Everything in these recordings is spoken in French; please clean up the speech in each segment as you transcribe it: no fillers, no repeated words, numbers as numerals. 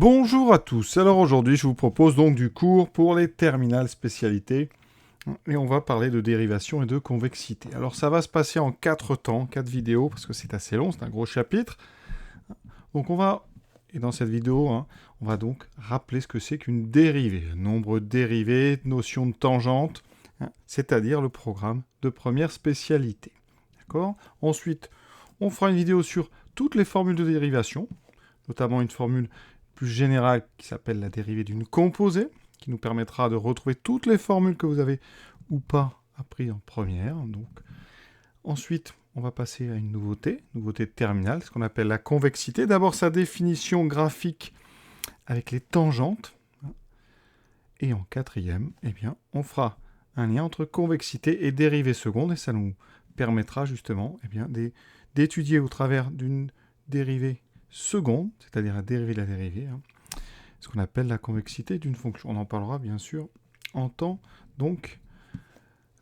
Bonjour à tous, alors aujourd'hui je vous propose donc du cours pour les terminales spécialités et on va parler de dérivation et de convexité. Alors ça va se passer en 4 temps, 4 vidéos parce que c'est assez long, c'est un gros chapitre. Donc et dans cette vidéo, on va donc rappeler ce que c'est qu'une dérivée, le nombre dérivé, notion de tangente, c'est-à-dire le programme de première spécialité. D'accord ? Ensuite, on fera une vidéo sur toutes les formules de dérivation, notamment une formule plus générale qui s'appelle la dérivée d'une composée, qui nous permettra de retrouver toutes les formules que vous avez ou pas apprises en première. Donc. Ensuite, on va passer à une nouveauté de terminale, ce qu'on appelle la convexité. D'abord, sa définition graphique avec les tangentes. Et en quatrième, on fera un lien entre convexité et dérivée seconde, et ça nous permettra justement d'étudier au travers d'une dérivée seconde, c'est-à-dire la dérivée de la dérivée, ce qu'on appelle la convexité d'une fonction. On en parlera bien sûr en temps, donc,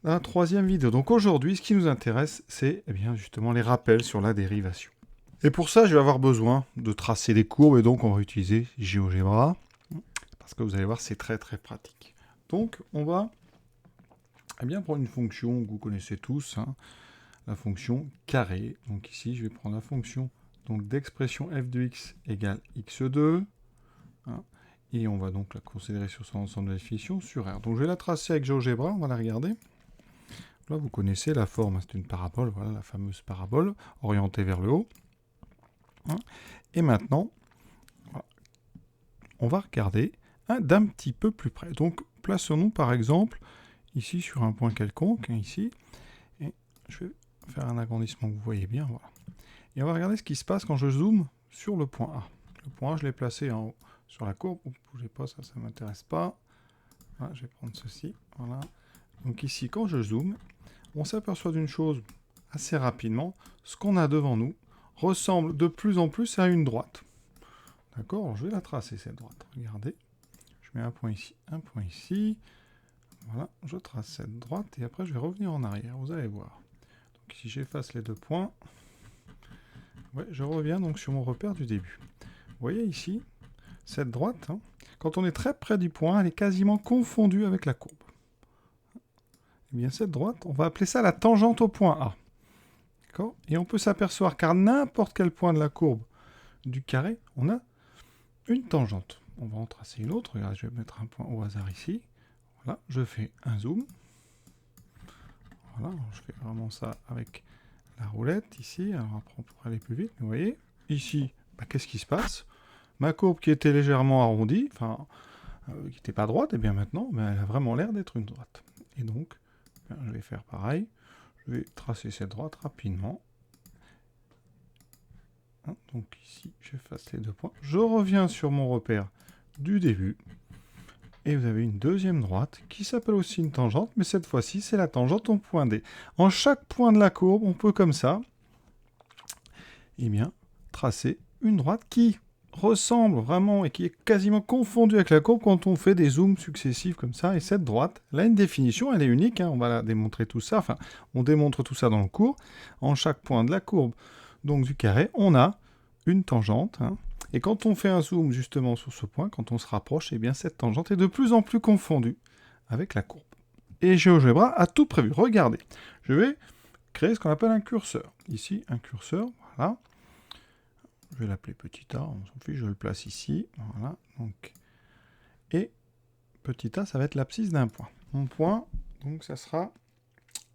la troisième vidéo. Donc aujourd'hui, ce qui nous intéresse, c'est justement les rappels sur la dérivation. Et pour ça, je vais avoir besoin de tracer des courbes, et donc on va utiliser GeoGebra, parce que vous allez voir, c'est très très pratique. Donc on va prendre une fonction que vous connaissez tous, la fonction carré. Donc ici, je vais prendre la fonction d'expression f de x égale x2, et on va donc la considérer sur son ensemble de définition sur R. Donc je vais la tracer avec GeoGebra, on va la regarder. Là, vous connaissez la forme, c'est une parabole, voilà la fameuse parabole orientée vers le haut. Et maintenant, on va regarder d'un petit peu plus près. Donc plaçons-nous par exemple ici sur un point quelconque, ici, et je vais faire un agrandissement que vous voyez bien, voilà. Et on va regarder ce qui se passe quand je zoome sur le point A. Le point A, je l'ai placé en haut sur la courbe. Ne bougez pas, ça ne m'intéresse pas. Voilà, je vais prendre ceci, voilà. Donc ici, quand je zoome, on s'aperçoit d'une chose assez rapidement. Ce qu'on a devant nous ressemble de plus en plus à une droite. D'accord ? Je vais la tracer, cette droite. Regardez. Je mets un point ici. Voilà, je trace cette droite et après je vais revenir en arrière, vous allez voir. Donc si j'efface les deux points, je reviens donc sur mon repère du début. Vous voyez ici, cette droite, quand on est très près du point, elle est quasiment confondue avec la courbe. Et bien cette droite, on va appeler ça la tangente au point A. D'accord ? Et on peut s'apercevoir qu'à n'importe quel point de la courbe du carré, on a une tangente. On va en tracer une autre. Regardez, je vais mettre un point au hasard ici. Voilà, je fais un zoom. Voilà, je fais vraiment ça avec la roulette ici. Alors après, on pourra aller plus vite. Mais vous voyez, ici, qu'est-ce qui se passe ? Ma courbe qui était légèrement arrondie, qui n'était pas droite, et bien maintenant, elle a vraiment l'air d'être une droite. Et donc, je vais faire pareil. Je vais tracer cette droite rapidement. Donc ici, j'efface les deux points. Je reviens sur mon repère du début. Et vous avez une deuxième droite qui s'appelle aussi une tangente, mais cette fois-ci, c'est la tangente au point D. En chaque point de la courbe, on peut comme ça, tracer une droite qui ressemble vraiment et qui est quasiment confondue avec la courbe quand on fait des zooms successifs comme ça. Et cette droite, elle a une définition, elle est unique, on va la démontrer tout ça, on démontre tout ça dans le cours. En chaque point de la courbe, donc du carré, on a une tangente, et quand on fait un zoom justement sur ce point, quand on se rapproche, cette tangente est de plus en plus confondue avec la courbe. Et GeoGebra a tout prévu. Regardez, je vais créer ce qu'on appelle un curseur. Ici, un curseur, voilà. Je vais l'appeler petit a, on s'en fiche, je le place ici, voilà. Et petit a, ça va être l'abscisse d'un point. Mon point, donc ça sera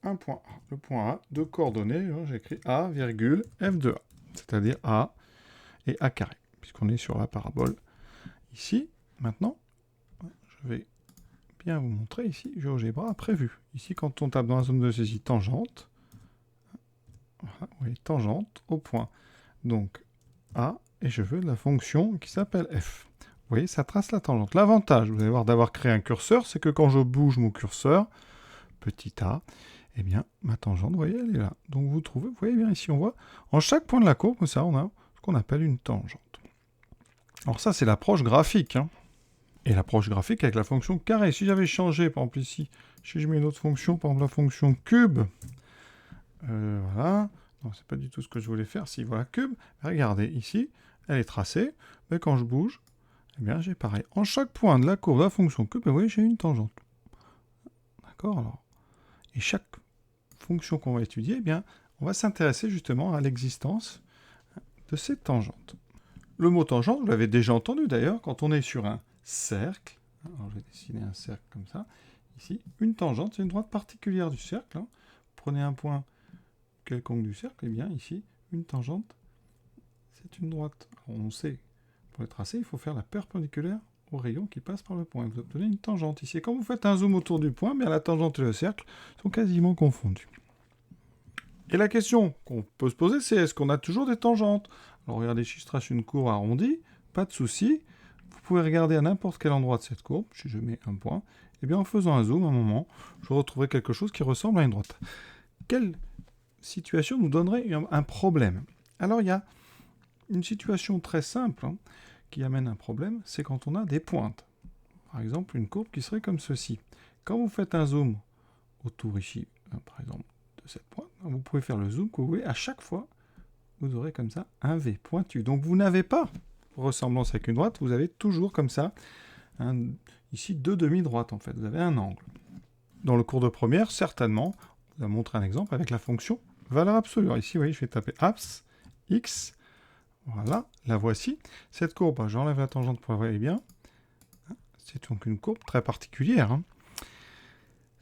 un point A. Le point A, de coordonnées, j'écris A, virgule, f de A, c'est-à-dire A et A carré, puisqu'on est sur la parabole. Ici, maintenant, je vais bien vous montrer ici, GeoGebra a prévu. Ici, quand on tape dans la zone de saisie tangente, voilà, vous voyez, tangente au point. Donc, A, et je veux la fonction qui s'appelle f. Vous voyez, ça trace la tangente. L'avantage, vous allez voir, d'avoir créé un curseur, c'est que quand je bouge mon curseur, petit a, ma tangente, vous voyez, elle est là. Donc vous voyez bien ici, on voit, en chaque point de la courbe, comme ça, on a ce qu'on appelle une tangente. Alors ça, c'est l'approche graphique. Et l'approche graphique avec la fonction carré. Si j'avais changé, par exemple ici, si je mets une autre fonction, par exemple la fonction cube, voilà, non, c'est pas du tout ce que je voulais faire, si, voilà, cube, regardez, ici, elle est tracée, mais quand je bouge, eh bien j'ai pareil. En chaque point de la courbe de la fonction que, ben oui, j'ai une tangente. D'accord, alors. Et chaque fonction qu'on va étudier, eh bien, on va s'intéresser justement à l'existence de ces tangentes. Le mot tangente, vous l'avez déjà entendu d'ailleurs, quand on est sur un cercle. Alors je vais dessiner un cercle comme ça. Ici, une tangente, c'est une droite particulière du cercle. Hein. Prenez un point quelconque du cercle, et bien ici, une tangente, c'est une droite. Alors, on sait, pour les tracer, il faut faire la perpendiculaire au rayon qui passe par le point. Vous obtenez une tangente ici. Et quand vous faites un zoom autour du point, bien, la tangente et le cercle sont quasiment confondus. Et la question qu'on peut se poser, c'est est-ce qu'on a toujours des tangentes? Alors regardez, si je trace une courbe arrondie, pas de souci. Vous pouvez regarder à n'importe quel endroit de cette courbe, si je mets un point, et bien en faisant un zoom, à un moment, je retrouverai quelque chose qui ressemble à une droite. Quelle situation nous donnerait un problème? Alors il y a une situation très simple hein, qui amène un problème, c'est quand on a des pointes. Par exemple, une courbe qui serait comme ceci. Quand vous faites un zoom autour ici, par exemple, de cette pointe, vous pouvez faire le zoom que vous voulez. À chaque fois, vous aurez comme ça un V pointu. Donc vous n'avez pas ressemblance avec une droite, vous avez toujours comme ça, ici deux demi-droites en fait, vous avez un angle. Dans le cours de première, certainement, on va montrer un exemple avec la fonction valeur absolue. Alors ici, vous voyez, je vais taper abs, x, voilà, la voici. Cette courbe, j'enlève la tangente pour la voir bien. C'est donc une courbe très particulière. Hein.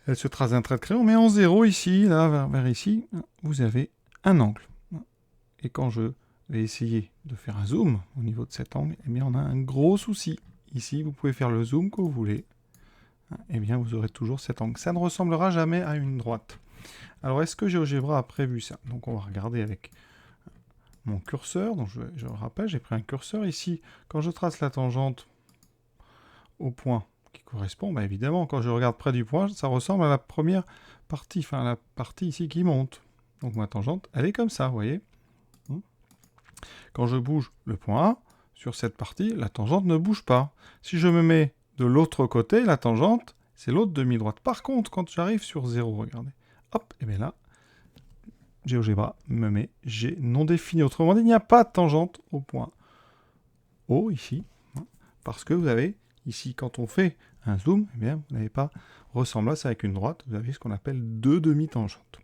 Elle se trace d'un trait de crayon, mais en 0 ici, là, vers ici, vous avez un angle. Et quand je vais essayer de faire un zoom au niveau de cet angle, eh bien on a un gros souci. Ici, vous pouvez faire le zoom que vous voulez. Eh bien, vous aurez toujours cet angle. Ça ne ressemblera jamais à une droite. Alors, est-ce que GeoGebra a prévu ça? Donc, on va regarder avec mon curseur. Donc, je le rappelle, j'ai pris un curseur ici. Quand je trace la tangente au point qui correspond, bah, évidemment, quand je regarde près du point, ça ressemble à la première partie, enfin, la partie ici qui monte. Donc, ma tangente, elle est comme ça, vous voyez. Quand je bouge le point A, sur cette partie, la tangente ne bouge pas. Si je me mets de l'autre côté, la tangente, c'est l'autre demi-droite. Par contre, quand j'arrive sur 0, regardez, hop, et bien là, GeoGebra me met G non défini. Autrement dit, il n'y a pas de tangente au point O, ici, hein, parce que vous avez, ici, quand on fait un zoom, eh bien, vous n'avez pas ressemblance avec une droite, vous avez ce qu'on appelle deux demi-tangentes.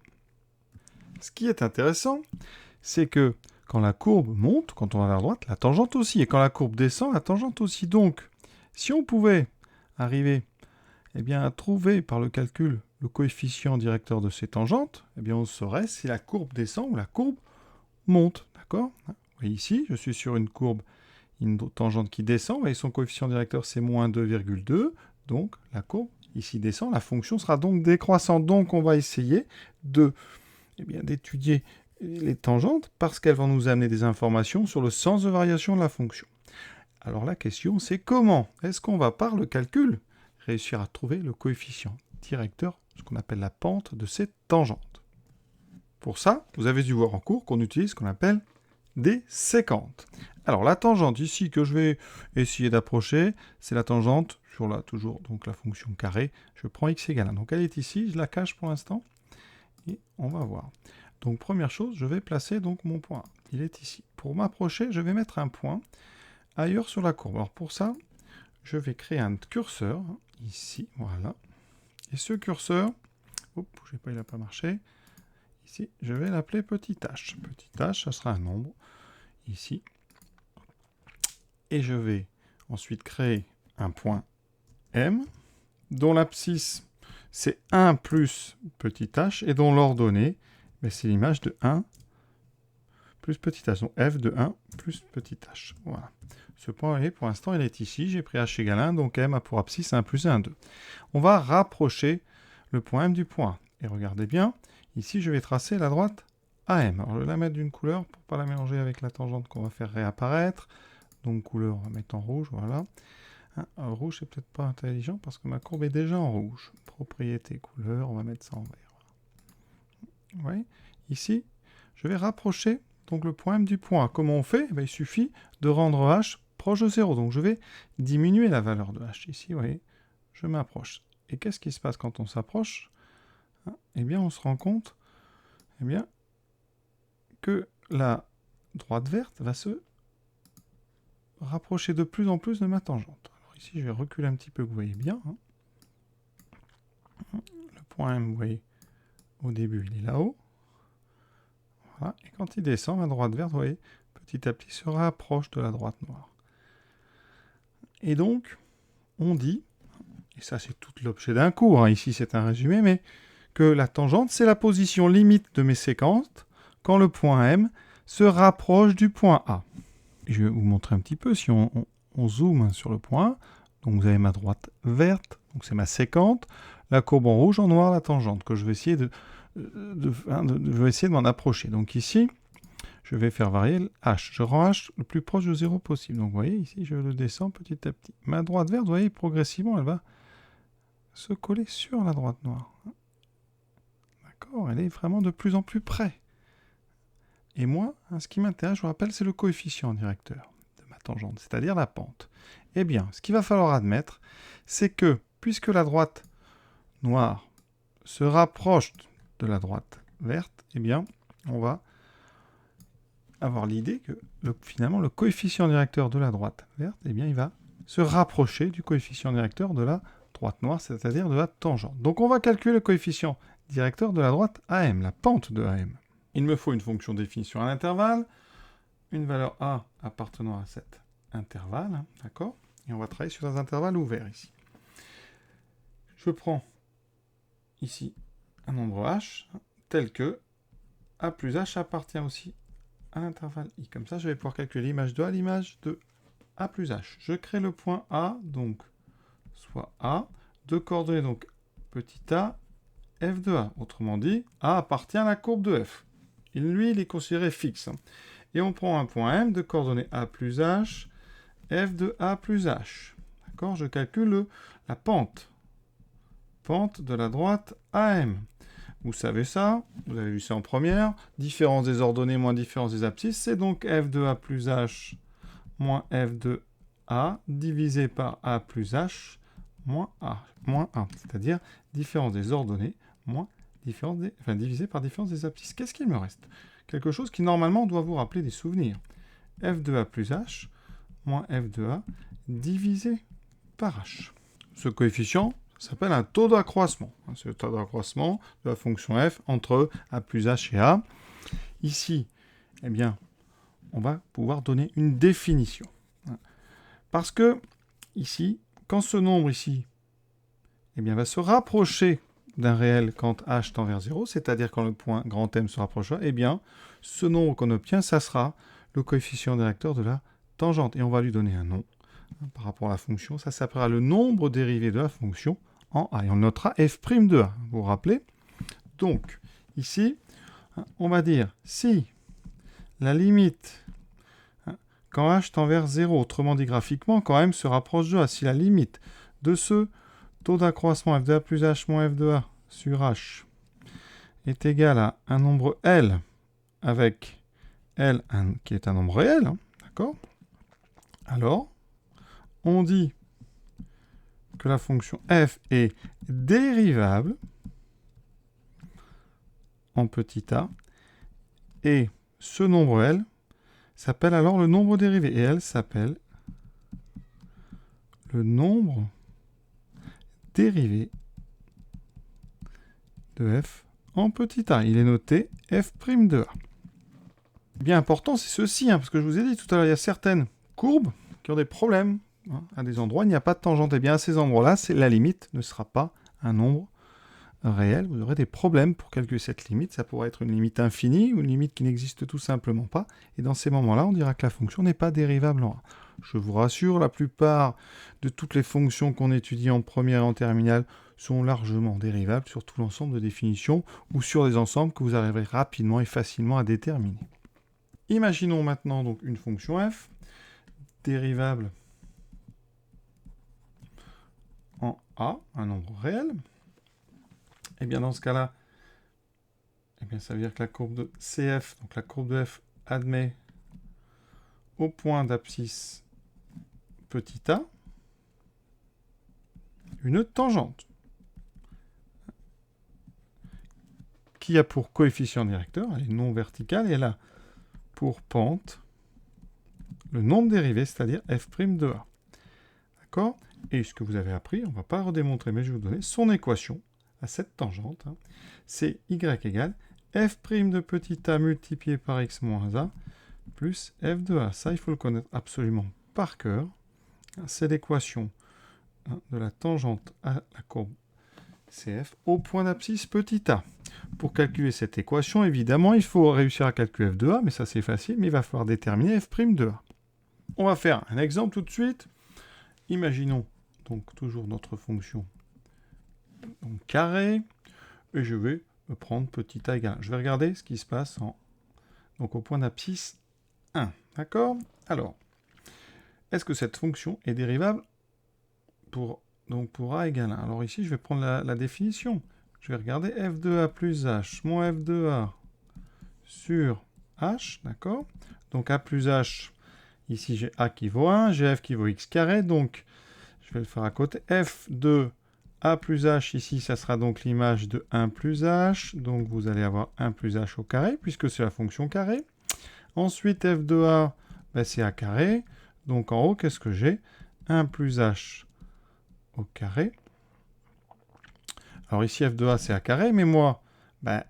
Ce qui est intéressant, c'est que quand la courbe monte, quand on va vers droite, la tangente aussi. Et quand la courbe descend, la tangente aussi. Donc, si on pouvait arriver eh bien, à trouver par le calcul le coefficient directeur de ces tangentes, eh bien, on saurait si la courbe descend ou la courbe monte. D'accord? Vous voyez ici, je suis sur une courbe, une tangente qui descend. Vous voyez, son coefficient directeur, c'est moins 2,2. Donc, la courbe ici descend. La fonction sera donc décroissante. Donc, on va essayer d'étudier les tangentes parce qu'elles vont nous amener des informations sur le sens de variation de la fonction. Alors la question c'est comment est-ce qu'on va par le calcul réussir à trouver le coefficient directeur, ce qu'on appelle la pente de cette tangente. Pour ça, vous avez dû voir en cours qu'on utilise ce qu'on appelle des séquentes. Alors la tangente ici que je vais essayer d'approcher, c'est la tangente sur la toujours donc la fonction carré. Je prends x égale 1. Donc elle est ici, je la cache pour l'instant et on va voir. Donc première chose, je vais placer donc mon point. Il est ici. Pour m'approcher, je vais mettre un point ailleurs sur la courbe. Alors pour ça, je vais créer un curseur, ici, voilà. Et ce curseur, bougez pas, il n'a pas marché. Ici, je vais l'appeler petit h. Petit h, ça sera un nombre, ici. Et je vais ensuite créer un point M, dont l'abscisse, c'est 1 plus petit h, et dont l'ordonnée, c'est l'image de 1 plus petit h. Donc f de 1 plus petit h. Voilà. Ce point, pour l'instant, il est ici. J'ai pris h égale 1, donc m a pour abscisse 1 plus 1, 2. On va rapprocher le point M du point A. Et regardez bien, ici, je vais tracer la droite AM. Alors, je vais la mettre d'une couleur pour ne pas la mélanger avec la tangente qu'on va faire réapparaître. Donc, couleur, on va mettre en rouge, voilà. Un rouge, c'est peut-être pas intelligent parce que ma courbe est déjà en rouge. Propriété couleur, on va mettre ça en vert. Vous voyez, ici, je vais rapprocher donc le point M du point A. Comment on fait? Il suffit de rendre h proche de 0. Donc je vais diminuer la valeur de h. Ici, vous voyez, je m'approche. Et qu'est-ce qui se passe quand on s'approche? Eh bien, on se rend compte que la droite verte va se rapprocher de plus en plus de ma tangente. Alors ici, je vais reculer un petit peu, que vous voyez bien. Hein. Le point M, vous voyez, au début, il est là-haut. Voilà. Et quand il descend, ma droite verte, vous voyez, petit à petit, se rapproche de la droite noire. Et donc, on dit, et ça c'est tout l'objet d'un cours, hein, ici c'est un résumé, mais que la tangente, c'est la position limite de mes séquences quand le point M se rapproche du point A. Je vais vous montrer un petit peu, si on zoome sur le point A, donc vous avez ma droite verte, donc c'est ma séquente, la courbe en rouge, en noir, la tangente, que je vais essayer de m'en approcher. Donc ici, je vais faire varier le H. Je rends H le plus proche de 0 possible. Donc vous voyez, ici, je le descends petit à petit. Ma droite verte, vous voyez, progressivement, elle va se coller sur la droite noire. D'accord, elle est vraiment de plus en plus près. Et moi, ce qui m'intéresse, je vous rappelle, c'est le coefficient directeur de ma tangente, c'est-à-dire la pente. Eh bien, ce qu'il va falloir admettre, c'est que, puisque la droite noire se rapproche de la droite verte, eh bien, on va avoir l'idée que, finalement, le coefficient directeur de la droite verte, eh bien, il va se rapprocher du coefficient directeur de la droite noire, c'est-à-dire de la tangente. Donc, on va calculer le coefficient directeur de la droite AM, la pente de AM. Il me faut une fonction définie sur un intervalle, une valeur A appartenant à cet intervalle, hein, d'accord? Et on va travailler sur un intervalle ouvert ici. Je prends ici un nombre H, tel que A plus H appartient aussi à l'intervalle I. Comme ça, je vais pouvoir calculer l'image de A, l'image de A plus H. Je crée le point A, donc soit A, de coordonnées donc petit a, f de A. Autrement dit, A appartient à la courbe de f. Lui, il est considéré fixe. Et on prend un point M de coordonnées A plus H, f de A plus H. D'accord? Je calcule la pente. Pente de la droite AM. Vous savez ça, vous avez vu ça en première. Différence des ordonnées moins différence des abscisses, c'est donc f de A plus H moins f de A divisé par A plus H moins 1. C'est-à-dire différence des ordonnées moins divisé par différence des abscisses. Qu'est-ce qu'il me reste? Quelque chose qui normalement doit vous rappeler des souvenirs. F de A plus H moins F de A divisé par H. Ce coefficient s'appelle un taux d'accroissement. C'est le taux d'accroissement de la fonction f entre A plus H et A. Ici, eh bien, on va pouvoir donner une définition. Parce que, ici, quand ce nombre ici eh bien, va se rapprocher d'un réel quand h tend vers 0, c'est-à-dire quand le point grand M se rapprochera, eh bien, ce nombre qu'on obtient, ça sera le coefficient directeur de la tangente. Et on va lui donner un nom par rapport à la fonction. Ça s'appellera le nombre dérivé de la fonction en A. Et on notera f' de A. Vous vous rappelez? Donc, ici, on va dire si la limite, quand h tend vers 0, autrement dit graphiquement, quand m se rapproche de A, si la limite de ce taux d'accroissement f de A plus H moins f de A sur H est égal à un nombre L avec L qui est un nombre réel, hein, d'accord? Alors, on dit que la fonction f est dérivable en petit a, et ce nombre L s'appelle alors le nombre dérivé, et L s'appelle le nombre dérivé de f en petit a. Il est noté f' de a. Bien important, c'est ceci, hein, parce que je vous ai dit tout à l'heure, il y a certaines courbes qui ont des problèmes. Hein, à des endroits, il n'y a pas de tangente. Et bien, à ces endroits-là, la limite ne sera pas un nombre réel. Vous aurez des problèmes pour calculer cette limite. Ça pourrait être une limite infinie ou une limite qui n'existe tout simplement pas. Et dans ces moments-là, on dira que la fonction n'est pas dérivable en A. Je vous rassure, la plupart de toutes les fonctions qu'on étudie en première et en terminale sont largement dérivables sur tout l'ensemble de définitions ou sur des ensembles que vous arriverez rapidement et facilement à déterminer. Imaginons maintenant donc une fonction f dérivable en A, un nombre réel. Et bien dans ce cas-là, eh bien, ça veut dire que la courbe de CF, donc la courbe de f, admet au point d'abscisse petit a une tangente qui a pour coefficient directeur, elle est non verticale, et elle a pour pente le nombre dérivé, c'est-à-dire f' de a. D'accord? Et ce que vous avez appris, on ne va pas redémontrer, mais je vais vous donner son équation à cette tangente. Hein. C'est y égale f' de petit a multiplié par x moins a plus f de a. Ça, il faut le connaître absolument par cœur. C'est l'équation de la tangente à la courbe CF au point d'abscisse petit a. Pour calculer cette équation, évidemment, il faut réussir à calculer f de a, mais ça c'est facile, mais il va falloir déterminer f' de a. On va faire un exemple tout de suite. Imaginons donc toujours notre fonction donc, carré, et je vais me prendre petit a égale 1. Je vais regarder ce qui se passe donc au point d'abscisse 1. D'accord? Alors, est-ce que cette fonction est dérivable pour a égale 1? Alors ici, je vais prendre la définition. Je vais regarder f de a plus h moins f de a sur h, d'accord? Donc a plus h, ici j'ai a qui vaut 1, j'ai f qui vaut x carré, donc je vais le faire à côté. f de a plus h, ici, ça sera donc l'image de 1 plus h, donc vous allez avoir 1 plus h au carré, puisque c'est la fonction carré. Ensuite, f de a, ben, c'est a carré, donc en haut, qu'est-ce que j'ai? 1 plus h au carré. Alors ici, f de a, c'est a carré, mais moi, ben,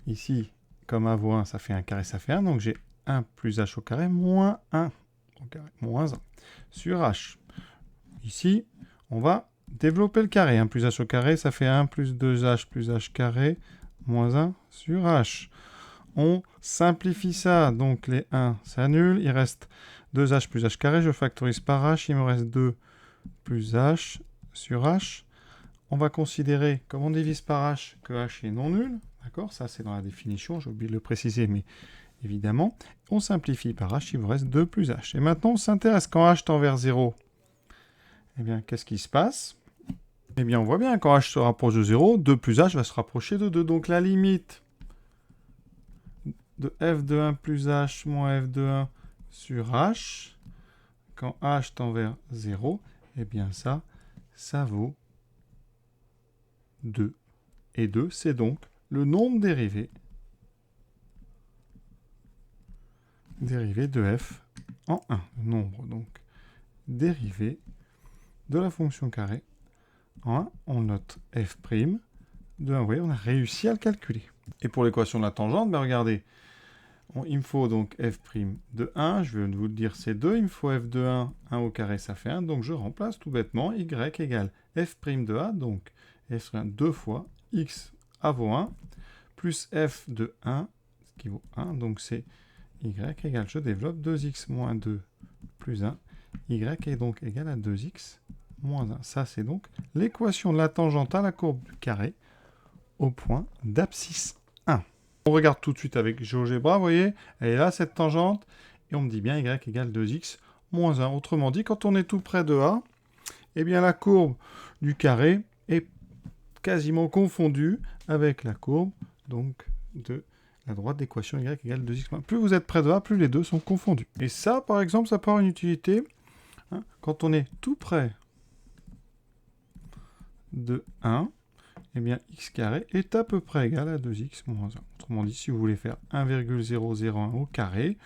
ici, comme a vaut 1, ça fait 1 carré, ça fait 1, donc j'ai 1 plus h au carré moins 1 au carré, moins 1 sur h. Ici, on va développer le carré. 1 plus h au carré, ça fait 1 plus 2h plus h carré, moins 1 sur h. On simplifie ça, donc les 1 s'annulent, il reste 2h plus h carré, je factorise par h, il me reste 2 plus h sur h. On va considérer, comme on divise par h, que h est non nul. D'accord? Ça, c'est dans la définition, j'ai oublié de le préciser, mais évidemment. On simplifie par h, il vous reste 2 plus h. Et maintenant, on s'intéresse quand h tend vers 0. Eh bien, qu'est-ce qui se passe? Eh bien, on voit bien, quand h se rapproche de 0, 2 plus h va se rapprocher de 2. Donc, la limite de f de 1 plus h moins f de 1 sur h, quand h tend vers 0, eh bien, ça vaut 2. Et 2, c'est donc le nombre dérivé de f en 1. Le nombre, donc, dérivé de la fonction carré en 1. On note f' de 1. Vous voyez, on a réussi à le calculer. Et pour l'équation de la tangente, ben regardez, il me faut donc f' de 1. Je vais vous le dire, c'est 2. Il me faut f de 1. 1 au carré, ça fait 1. Donc, je remplace tout bêtement y égale f' de a. Donc, f' 2 fois x a vaut 1, plus f de 1, ce qui vaut 1, donc c'est y égale, je développe 2x moins 2 plus 1, y est donc égal à 2x moins 1. Ça, c'est donc l'équation de la tangente à la courbe du carré au point d'abscisse 1. On regarde tout de suite avec GeoGebra, vous voyez, elle est là, cette tangente, et on me dit bien y égale 2x moins 1. Autrement dit, quand on est tout près de A, eh bien la courbe du carré est quasiment confondue avec la courbe donc de la droite d'équation y égale 2x. Plus vous êtes près de A, plus les deux sont confondus. Et ça, par exemple, ça peut avoir une utilité quand on est tout près de 1, eh bien x carré est à peu près égal à 2x moins 1. Autrement dit, si vous voulez faire 1,001 au carré,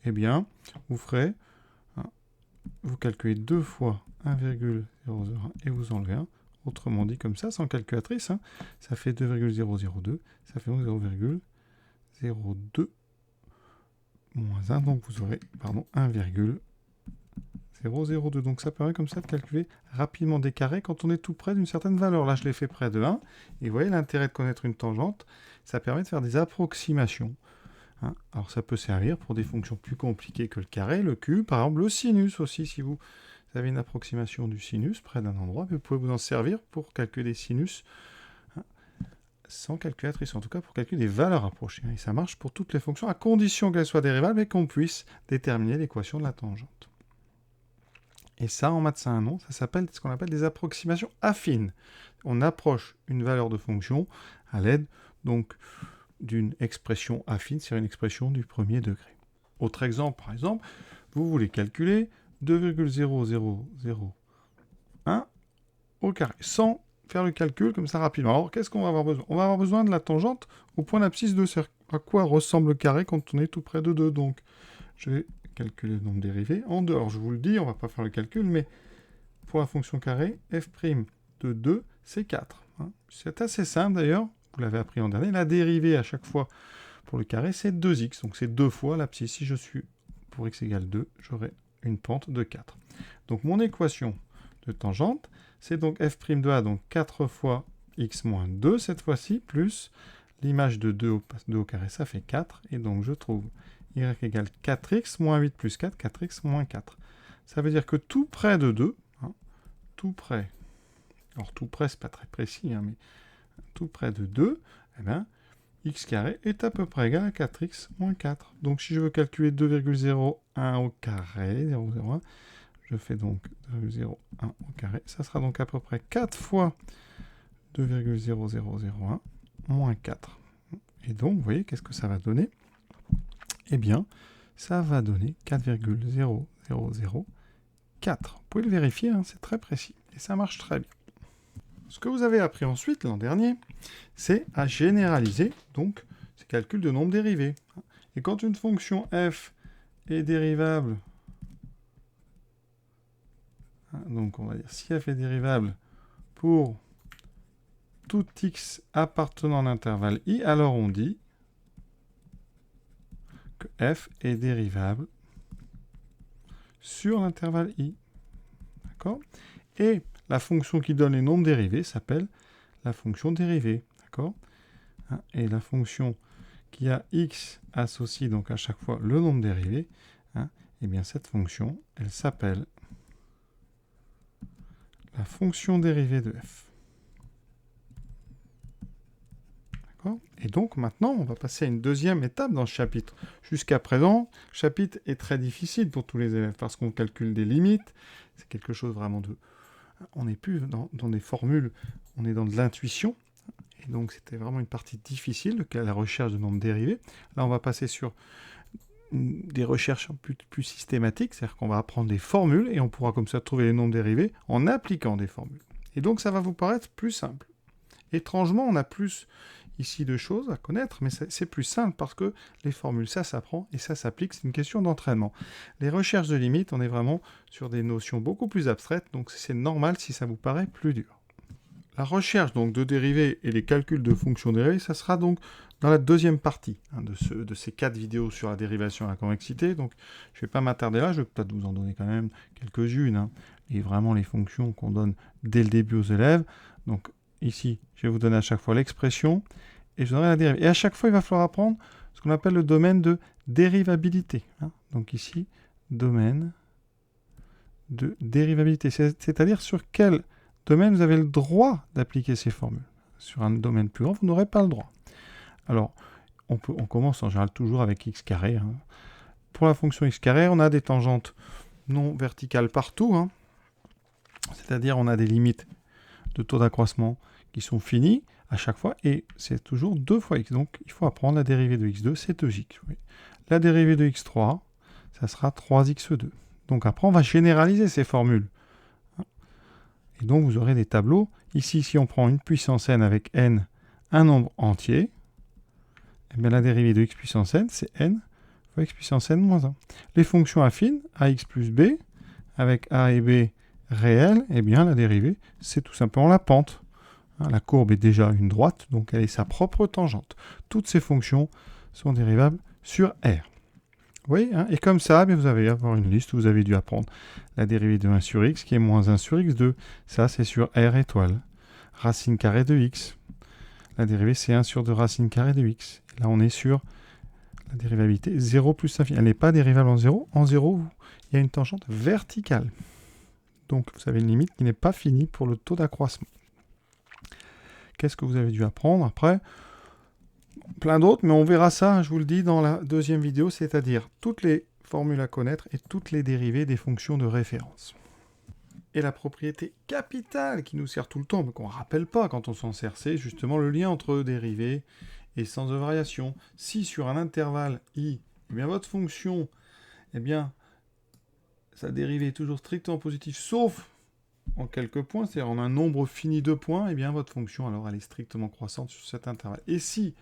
eh bien, vous ferez, vous calculez 2 fois 1,001 et vous enlevez 1. Autrement dit, comme ça, sans calculatrice, ça fait 2,002, ça fait donc 0,02 moins 1, donc vous aurez 1,002. Donc ça permet comme ça de calculer rapidement des carrés quand on est tout près d'une certaine valeur. Là, je l'ai fait près de 1, et vous voyez l'intérêt de connaître une tangente, ça permet de faire des approximations. Alors ça peut servir pour des fonctions plus compliquées que le carré, le cube, par exemple le sinus aussi, si vous avez une approximation du sinus près d'un endroit, vous pouvez vous en servir pour calculer des sinus sans calculatrice, en tout cas pour calculer des valeurs approchées. Et ça marche pour toutes les fonctions, à condition qu'elles soient dérivables et qu'on puisse déterminer l'équation de la tangente. Et ça, en maths, ça a un nom, ça s'appelle ce qu'on appelle des approximations affines. On approche une valeur de fonction à l'aide donc d'une expression affine, c'est une expression du premier degré. Autre exemple, par exemple, vous voulez calculer 2,0001 au carré, sans faire le calcul comme ça rapidement. Alors, qu'est-ce qu'on va avoir besoin? On va avoir besoin de la tangente au point d'abscisse 2. À quoi ressemble le carré quand on est tout près de 2? Donc, je vais calculer le nombre dérivé. En dehors, je vous le dis, on ne va pas faire le calcul, mais pour la fonction carré, f' de 2, c'est 4. Hein. C'est assez simple d'ailleurs, vous l'avez appris en dernier. La dérivée à chaque fois pour le carré, c'est 2x, donc c'est 2 fois l'abscisse. Si je suis pour x égale 2, j'aurai une pente de 4. Donc mon équation de tangente, c'est donc f' de a, donc 4 fois x moins 2 cette fois-ci, plus l'image de 2 au carré, ça fait 4, et donc je trouve y égale 4x moins 8 plus 4, 4x moins 4. Ça veut dire que tout près de 2, hein, tout près, alors tout près, c'est pas très précis, hein, mais tout près de 2, eh bien, x carré est à peu près égal à 4x moins 4. Donc si je veux calculer 2,01 au carré, 0,01, je fais donc 2,01 au carré, ça sera donc à peu près 4 fois 2,0001 moins 4. Et donc, vous voyez, qu'est-ce que ça va donner? Eh bien, ça va donner 4,0004. Vous pouvez le vérifier, hein, c'est très précis. Et ça marche très bien. Ce que vous avez appris ensuite, l'an dernier, c'est à généraliser donc ces calculs de nombres dérivés. Et quand une fonction f est dérivable, donc on va dire si f est dérivable pour tout x appartenant à l'intervalle i, alors on dit que f est dérivable sur l'intervalle i. D'accord? Et la fonction qui donne les nombres dérivés s'appelle la fonction dérivée. D'accord? Et la fonction qui a x associe donc à chaque fois le nombre dérivé, et bien cette fonction, elle s'appelle la fonction dérivée de f. Et donc maintenant, on va passer à une deuxième étape dans ce chapitre. Jusqu'à présent, le chapitre est très difficile pour tous les élèves parce qu'on calcule des limites. C'est quelque chose vraiment de... On n'est plus dans des formules, on est dans de l'intuition. Et donc c'était vraiment une partie difficile, la recherche de nombres dérivés. Là, on va passer sur des recherches plus systématiques, c'est-à-dire qu'on va apprendre des formules et on pourra comme ça trouver les nombres dérivés en appliquant des formules. Et donc ça va vous paraître plus simple. Étrangement, on a plus ici de choses à connaître, mais c'est plus simple parce que les formules, ça s'apprend et ça s'applique, c'est une question d'entraînement. Les recherches de limites, on est vraiment sur des notions beaucoup plus abstraites, donc c'est normal si ça vous paraît plus dur. La recherche donc de dérivés et les calculs de fonctions dérivées, ça sera donc dans la deuxième partie de ces 4 vidéos sur la dérivation et la convexité. Donc je ne vais pas m'attarder là, je vais peut-être vous en donner quand même quelques-unes, et vraiment les fonctions qu'on donne dès le début aux élèves. Donc ici, je vais vous donner à chaque fois l'expression, et je donnerai la dérivée. Et à chaque fois, il va falloir apprendre ce qu'on appelle le domaine de dérivabilité. Donc ici, domaine de dérivabilité, c'est-à-dire sur quel domaine vous avez le droit d'appliquer ces formules. Sur un domaine plus grand, vous n'aurez pas le droit. Alors, on commence en général toujours avec x carré. Pour la fonction x carré, on a des tangentes non verticales partout, c'est-à-dire on a des limites de taux d'accroissement qui sont finies à chaque fois, et c'est toujours 2 fois x. Donc, il faut apprendre la dérivée de x2, c'est 2x. Oui. La dérivée de x3, ça sera 3x2. Donc après, on va généraliser ces formules. Et donc, vous aurez des tableaux. Ici, si on prend une puissance n avec n, un nombre entier, et bien la dérivée de x puissance n, c'est n fois x puissance n moins 1. Les fonctions affines, ax plus b, avec a et b réels, et bien la dérivée, c'est tout simplement la pente. La courbe est déjà une droite, donc elle est sa propre tangente. Toutes ces fonctions sont dérivables sur R. Oui, et comme ça, vous allez avoir une liste où vous avez dû apprendre la dérivée de 1 sur x qui est moins 1 sur x2. Ça, c'est sur R étoile. Racine carrée de x. La dérivée, c'est 1 sur 2 racine carrée de x. Et là, on est sur la dérivabilité 0 plus infini. Elle n'est pas dérivable en 0. En 0, il y a une tangente verticale. Donc, vous avez une limite qui n'est pas finie pour le taux d'accroissement. Qu'est-ce que vous avez dû apprendre après? Plein d'autres, mais on verra ça, je vous le dis, dans la deuxième vidéo, c'est-à-dire toutes les formules à connaître et toutes les dérivées des fonctions de référence. Et la propriété capitale qui nous sert tout le temps, mais qu'on ne rappelle pas quand on s'en sert, c'est justement le lien entre dérivée et sens de variation. Si sur un intervalle i, eh bien votre fonction, eh bien, sa dérivée est toujours strictement positive, sauf en quelques points, c'est-à-dire en un nombre fini de points, eh bien votre fonction, alors, elle est strictement croissante sur cet intervalle. Et si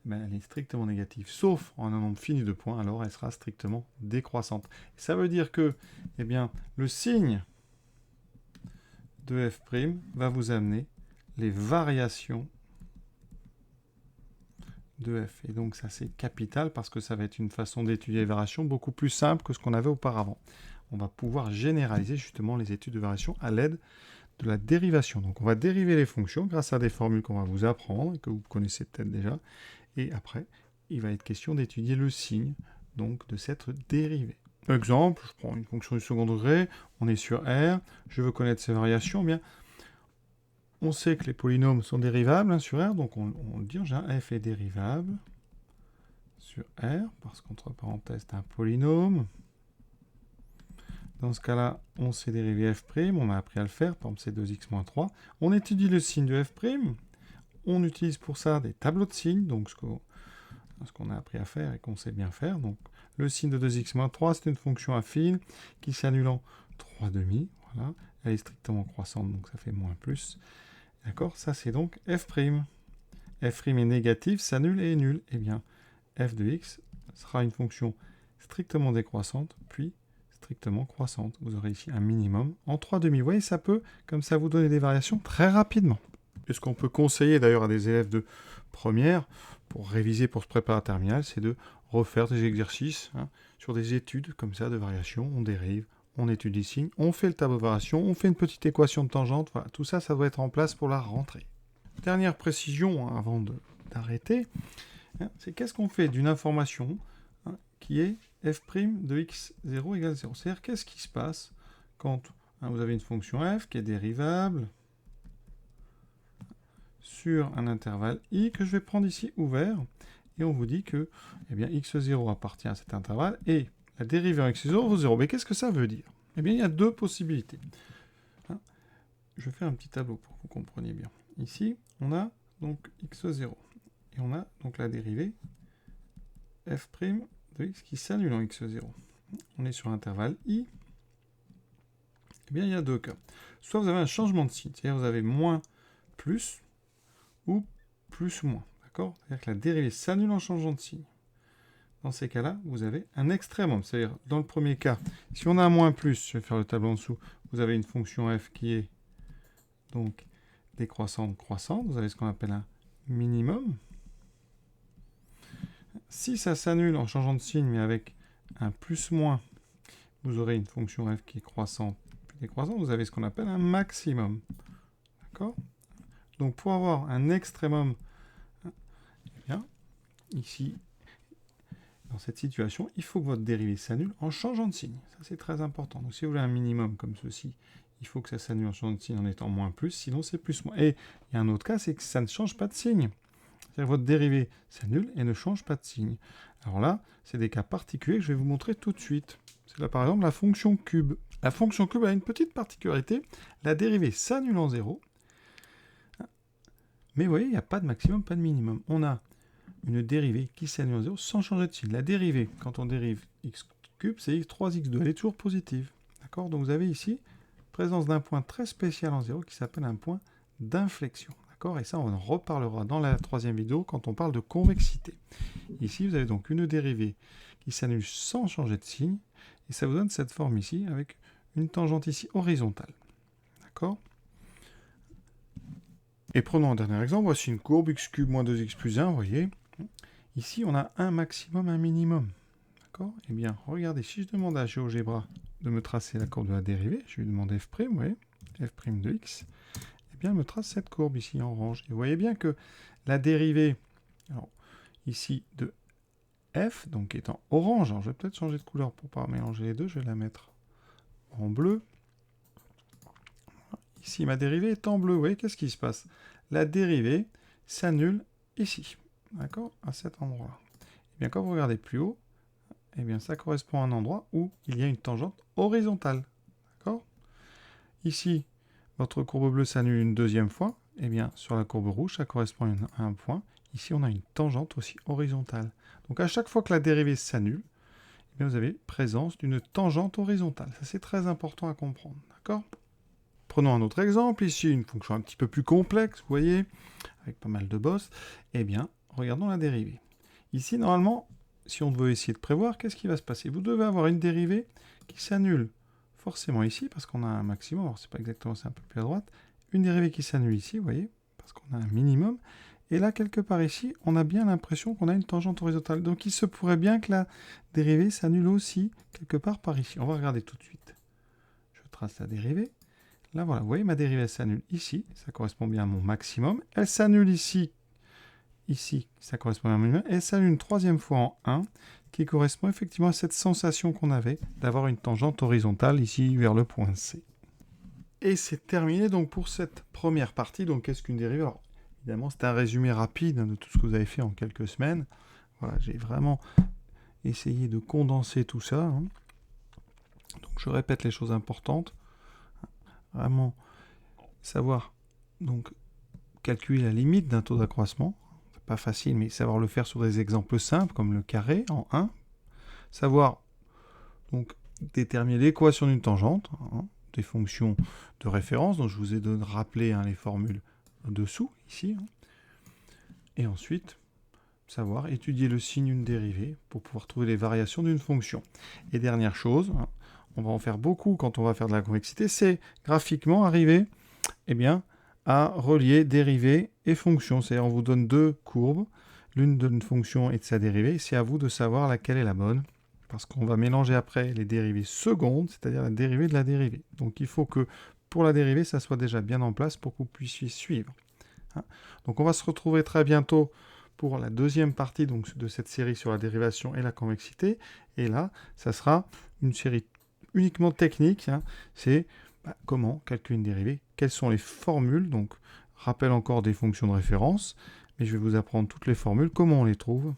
ben, elle est strictement négative, sauf en un nombre fini de points, alors elle sera strictement décroissante. Ça veut dire que eh bien, le signe de f' va vous amener les variations de f. Et donc ça c'est capital parce que ça va être une façon d'étudier les variations beaucoup plus simple que ce qu'on avait auparavant. On va pouvoir généraliser justement les études de variations à l'aide de la dérivation. Donc on va dériver les fonctions grâce à des formules qu'on va vous apprendre et que vous connaissez peut-être déjà. Et après, il va être question d'étudier le signe donc de cette dérivée. Exemple, je prends une fonction du second degré, on est sur R, je veux connaître ses variations, eh bien on sait que les polynômes sont dérivables sur R, donc on le dit, f est dérivable sur R, parce qu'entre parenthèses, c'est un polynôme. Dans ce cas-là, on sait dériver f', on a appris à le faire, par exemple c'est 2x moins 3. On étudie le signe de f', on utilise pour ça des tableaux de signes, donc ce qu'on a appris à faire et qu'on sait bien faire. Donc le signe de 2x moins 3, c'est une fonction affine qui s'annule en 3 demi, voilà. Elle est strictement croissante, donc ça fait moins plus. D'accord? Ça, c'est donc f'. f' est négatif, s'annule et est nul. Eh bien, f de x sera une fonction strictement décroissante, puis strictement croissante. Vous aurez ici un minimum en 3 demi. Vous voyez, ça peut, comme ça, vous donner des variations très rapidement. Et ce qu'on peut conseiller d'ailleurs à des élèves de première, pour réviser, pour se préparer à terminale, c'est de refaire des exercices sur des études comme ça de variations. On dérive, on étudie les signes, on fait le tableau de variation, on fait une petite équation de tangente. Voilà, tout ça, ça doit être en place pour la rentrée. Dernière précision avant d'arrêter, c'est qu'est-ce qu'on fait d'une information qui est f' de x0 égale 0. C'est-à-dire qu'est-ce qui se passe quand vous avez une fonction f qui est dérivable sur un intervalle i que je vais prendre ici ouvert, et on vous dit que eh bien, x0 appartient à cet intervalle, et la dérivée en x0 vaut 0. Mais qu'est-ce que ça veut dire? Eh bien, il y a deux possibilités. Je fais un petit tableau pour que vous compreniez bien. Ici, on a donc x0, et on a donc la dérivée f' de x qui s'annule en x0. On est sur l'intervalle i. Eh bien, il y a deux cas. Soit vous avez un changement de signe, c'est-à-dire vous avez moins plus, ou plus ou moins. D'accord? C'est-à-dire que la dérivée s'annule en changeant de signe. Dans ces cas-là, vous avez un extrémum. C'est-à-dire, dans le premier cas, si on a un moins plus, je vais faire le tableau en dessous, vous avez une fonction f qui est donc décroissante, croissante. Vous avez ce qu'on appelle un minimum. Si ça s'annule en changeant de signe, mais avec un plus-moins, vous aurez une fonction f qui est croissante, puis décroissante. Vous avez ce qu'on appelle un maximum. D'accord? Donc, pour avoir un extrémum, eh bien, ici, dans cette situation, il faut que votre dérivée s'annule en changeant de signe. Ça, c'est très important. Donc, si vous voulez un minimum comme ceci, il faut que ça s'annule en changeant de signe en étant moins plus, sinon c'est plus moins. Et il y a un autre cas, c'est que ça ne change pas de signe. C'est-à-dire que votre dérivée s'annule et ne change pas de signe. Alors là, c'est des cas particuliers que je vais vous montrer tout de suite. C'est là, par exemple, la fonction cube. La fonction cube a une petite particularité. La dérivée s'annule en 0. Mais vous voyez, il n'y a pas de maximum, pas de minimum. On a une dérivée qui s'annule en 0 sans changer de signe. La dérivée, quand on dérive x cube, c'est x3x2. Elle est toujours positive. D'accord? Donc vous avez ici présence d'un point très spécial en 0 qui s'appelle un point d'inflexion. D'accord? Et ça, on en reparlera dans la troisième vidéo quand on parle de convexité. Ici, vous avez donc une dérivée qui s'annule sans changer de signe. Et ça vous donne cette forme ici avec une tangente ici horizontale. D'accord? Et prenons un dernier exemple. Voici une courbe x cube moins 2x plus 1, vous voyez. Ici, on a un maximum, un minimum. D'accord? Eh bien, regardez, si je demande à GeoGebra de me tracer la courbe de la dérivée, je lui demande f', vous voyez, f' de x, eh bien, elle me trace cette courbe ici en orange. Et vous voyez bien que la dérivée, alors, ici, de f, donc qui est en orange, alors je vais peut-être changer de couleur pour ne pas mélanger les deux, je vais la mettre en bleu. Ici, ma dérivée est en bleu, vous voyez, qu'est-ce qui se passe? La dérivée s'annule ici, d'accord, à cet endroit-là. Et bien, quand vous regardez plus haut, eh bien, ça correspond à un endroit où il y a une tangente horizontale. D'accord? Ici, votre courbe bleue s'annule une deuxième fois. Eh bien, sur la courbe rouge, ça correspond à un point. Ici, on a une tangente aussi horizontale. Donc, à chaque fois que la dérivée s'annule, eh bien, vous avez présence d'une tangente horizontale. Ça, c'est très important à comprendre. D'accord? Prenons un autre exemple. Ici, une fonction un petit peu plus complexe, vous voyez, avec pas mal de bosses. Eh bien, regardons la dérivée. Ici, normalement, si on veut essayer de prévoir, qu'est-ce qui va se passer? Vous devez avoir une dérivée qui s'annule forcément ici, parce qu'on a un maximum, alors c'est pas exactement, c'est un peu plus à droite, une dérivée qui s'annule ici, vous voyez, parce qu'on a un minimum, et là, quelque part ici, on a bien l'impression qu'on a une tangente horizontale. Donc il se pourrait bien que la dérivée s'annule aussi, quelque part par ici. On va regarder tout de suite. Je trace la dérivée. Là, voilà, vous voyez, ma dérivée s'annule ici, ça correspond bien à mon maximum. Elle s'annule ici, ça correspond à mon minimum. Et elle s'annule une troisième fois en 1, qui correspond effectivement à cette sensation qu'on avait d'avoir une tangente horizontale ici vers le point C. Et c'est terminé donc pour cette première partie. Donc qu'est-ce qu'une dérivée? Alors, évidemment, c'est un résumé rapide de tout ce que vous avez fait en quelques semaines. Voilà, j'ai vraiment essayé de condenser tout ça. Donc je répète les choses importantes. Vraiment savoir donc calculer la limite d'un taux d'accroissement. C'est pas facile, mais savoir le faire sur des exemples simples comme le carré en 1. Savoir donc déterminer l'équation d'une tangente, des fonctions de référence, dont je vous ai rappelé les formules dessous, ici. Et ensuite, savoir étudier le signe d'une dérivée pour pouvoir trouver les variations d'une fonction. Et dernière chose, on va en faire beaucoup quand on va faire de la convexité, c'est graphiquement arriver à relier dérivée et fonction. C'est-à-dire on vous donne deux courbes, l'une d'une fonction et de sa dérivée, c'est à vous de savoir laquelle est la bonne, parce qu'on va mélanger après les dérivées secondes, c'est-à-dire la dérivée de la dérivée. Donc il faut que pour la dérivée, ça soit déjà bien en place pour que vous puissiez suivre. Donc on va se retrouver très bientôt pour la deuxième partie donc, de cette série sur la dérivation et la convexité. Et là, ça sera une série uniquement technique. C'est comment calculer une dérivée, quelles sont les formules. Donc, rappel encore des fonctions de référence, mais je vais vous apprendre toutes les formules, comment on les trouve.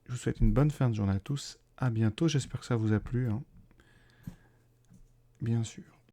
Je vous souhaite une bonne fin de journée à tous. À bientôt, j'espère que ça vous a plu. Bien sûr.